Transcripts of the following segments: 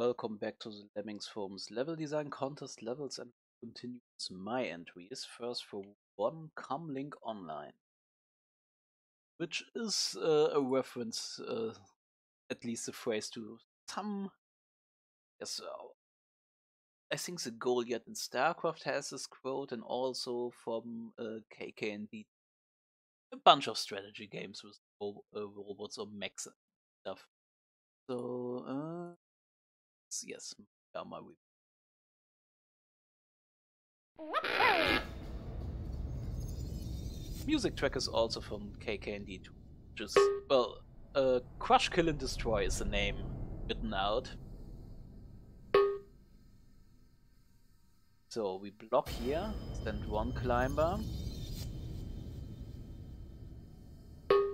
welcome back to the LemmingsForums level design contest levels, and continue with my entries. First for one, come link online, which is a reference, at least a phrase to some, yes, I think the Goliath in StarCraft has this quote, and also from KK&D, a bunch of strategy games with robots or mechs and stuff. So, yes, my review. Music track is also from KK&D, which is, well, Crush, Kill and Destroy is the name written out. So we block here, send one climber,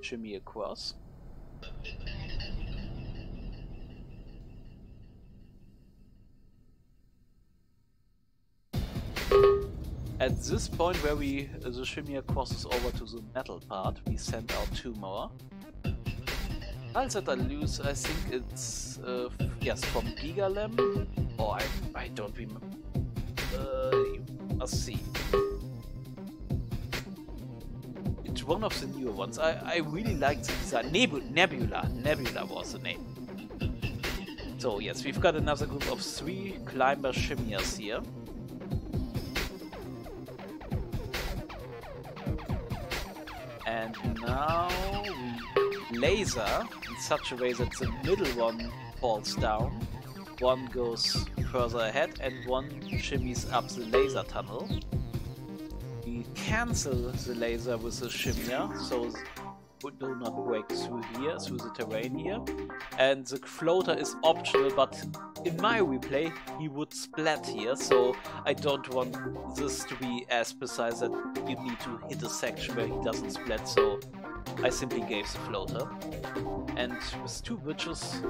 shimmy across. At this point where the shimmy crosses over to the metal part, we send out two more. Tiles that are loose, I think it's, yes, from GigaLem, or I don't remember. Let's see. It's one of the newer ones. I really like the design. Nebula was the name. So yes, we've got another group of 3 climber shimmiers here. And now we laser in such a way that the middle one falls down, one goes further ahead, and one shimmies up the laser tunnel. We cancel the laser with the shimmier, so we do not break through here, through the terrain here. And the floater is optional, but in my replay he would splat here, so I don't want this to be as precise that you need to hit a section where he doesn't splat, so I simply gave the floater. And with 2 bridges,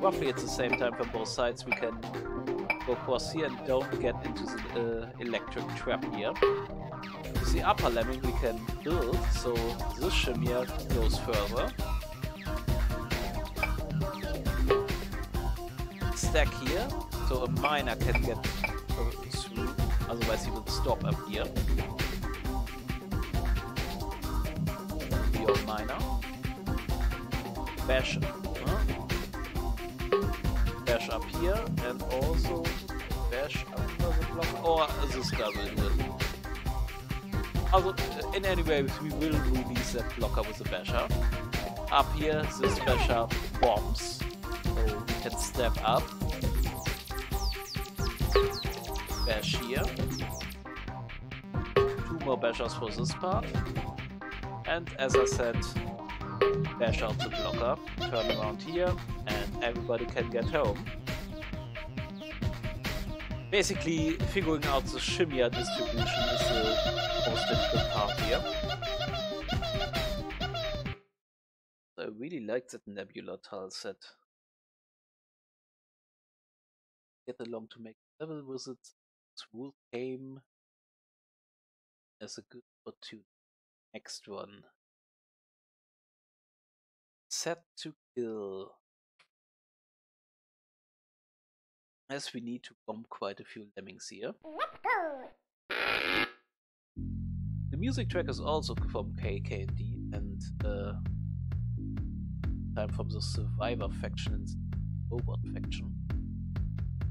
roughly at the same time from both sides, we can go across here and don't get into the electric trap here. With the upper lemming we can build, so this shimmier goes further. Stack here, so a miner can get through, otherwise he will stop up here. Your miner. Bash up here, and also bash under the block, or this guy will do it. Also, in any way, we will release that blocker with the basher. Up here, this basher bombs, so we can step up. Bash here. 2 more bashers for this part. And as I said, bash out the blocker, turn around here, and everybody can get home. Basically, figuring out the shimmier distribution is the most difficult part here. I really like that Nebula tile set. Get along to make a level with it. This rule came as a good opportunity. Next one. Set to kill. As we need to bomb quite a few lemmings here. The music track is also from KK&D, and time from the Survivor faction and the Robot faction.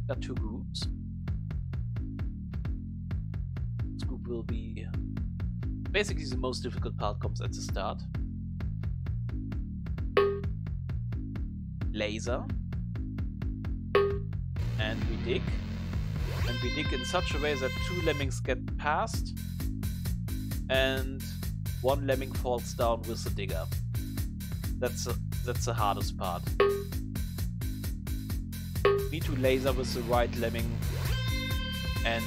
Got 2 groups. This group will be basically the most difficult part comes at the start. Laser. And we dig. And we dig in such a way that 2 lemmings get past and 1 lemming falls down with the digger. That's the hardest part. Need to laser with the right lemming and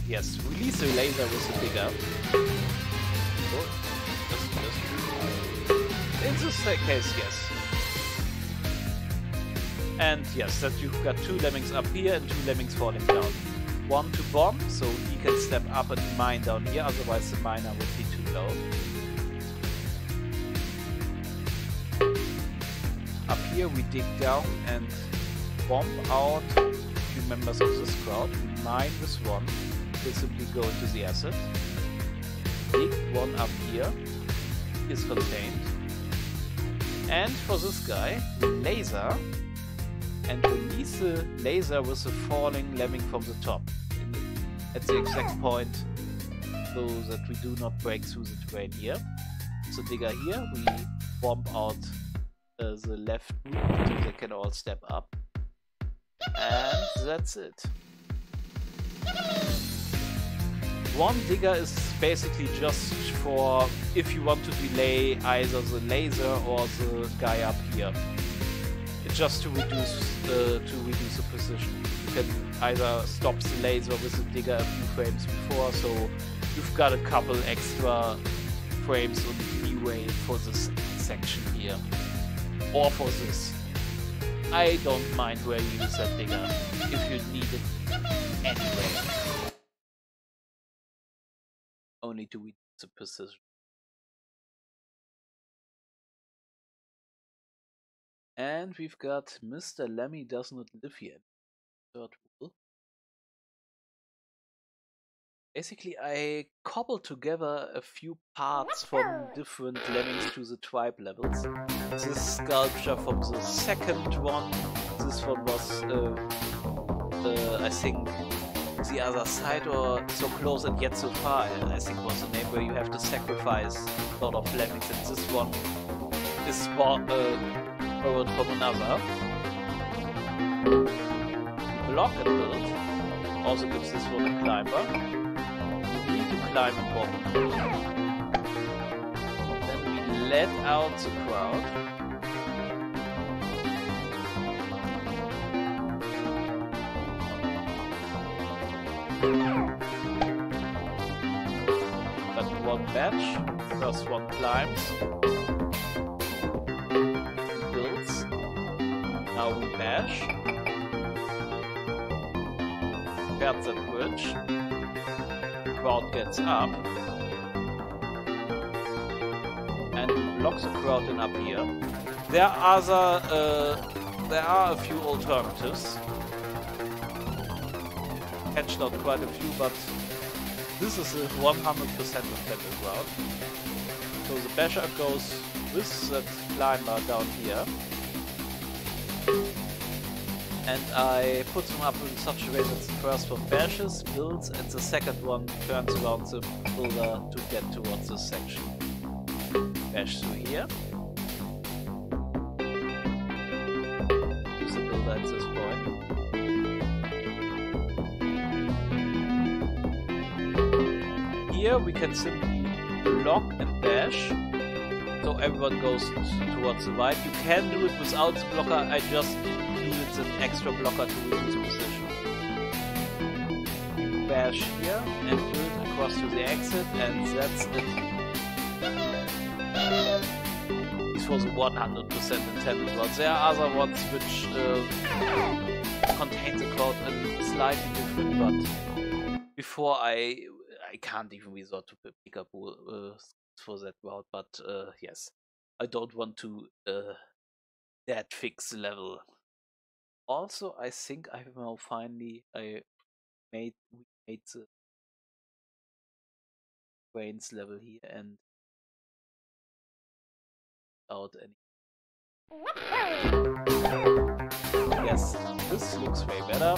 yes, release the laser with the digger. In this case, yes. And yes, that you've got 2 lemmings up here and 2 lemmings falling down. 1 to bomb, so he can step up and mine down here, otherwise the miner would be too low. Up here we dig down and bomb out a few members of this crowd. We mine this one. They simply go into the asset. Dig one up here. He is contained. And for this guy, laser. And release the laser with a falling lemming from the top. At the exact point, so that we do not break through the terrain here. So digger here, we bomb out the left group so they can all step up. And that's it. One digger is basically just for if you want to delay either the laser or the guy up here. It's just to reduce the precision. You can either stop the laser with the digger a few frames before, so you've got a couple extra frames on leeway for this section here. Or for this. I don't mind where you use that digger, if you need it anyway. Only to reduce the precision. And we've got Mr. Lemmy does not live here. Third rule. Basically, I cobbled together a few parts from different lemmings to the tribe levels. This sculpture from the second one. This one was, I think, the other side or so close and yet so far. I think was the name where you have to sacrifice a lot of lemmings. And this one is borrowed from another. Block and build also gives this one a climber. Climb and bomb. Then we let out the crowd. Got one batch. First one climbs. Builds. Now we bash. Repairs that bridge. Crowd gets up and blocks the crowd in up here. There are a few alternatives. Catched out quite a few, but this is a 100% offended crowd. So the basher goes with that climber down here. And I put them up in such a way that the first one bashes, builds, and the second one turns around the builder to get towards this section. Bash through here. Use the builder at this point. Here we can simply block and bash, so everyone goes towards the right. You can do it without the blocker, I just needed an extra blocker to reduce precision. Bash here and build across to the exit, and that's it. This was 100% intended one. There are other ones which contain the crowd and slightly different, but before I can't even resort to pickup for that route, but yes, I don't want to dead fix the level. Also, I think I now finally we made the brains level here and without any. Yes, this looks way better.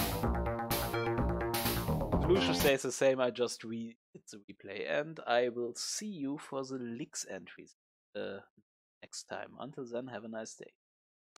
Solution stays the same. I just hit the replay, and I will see you for the Licks entries next time. Until then, have a nice day.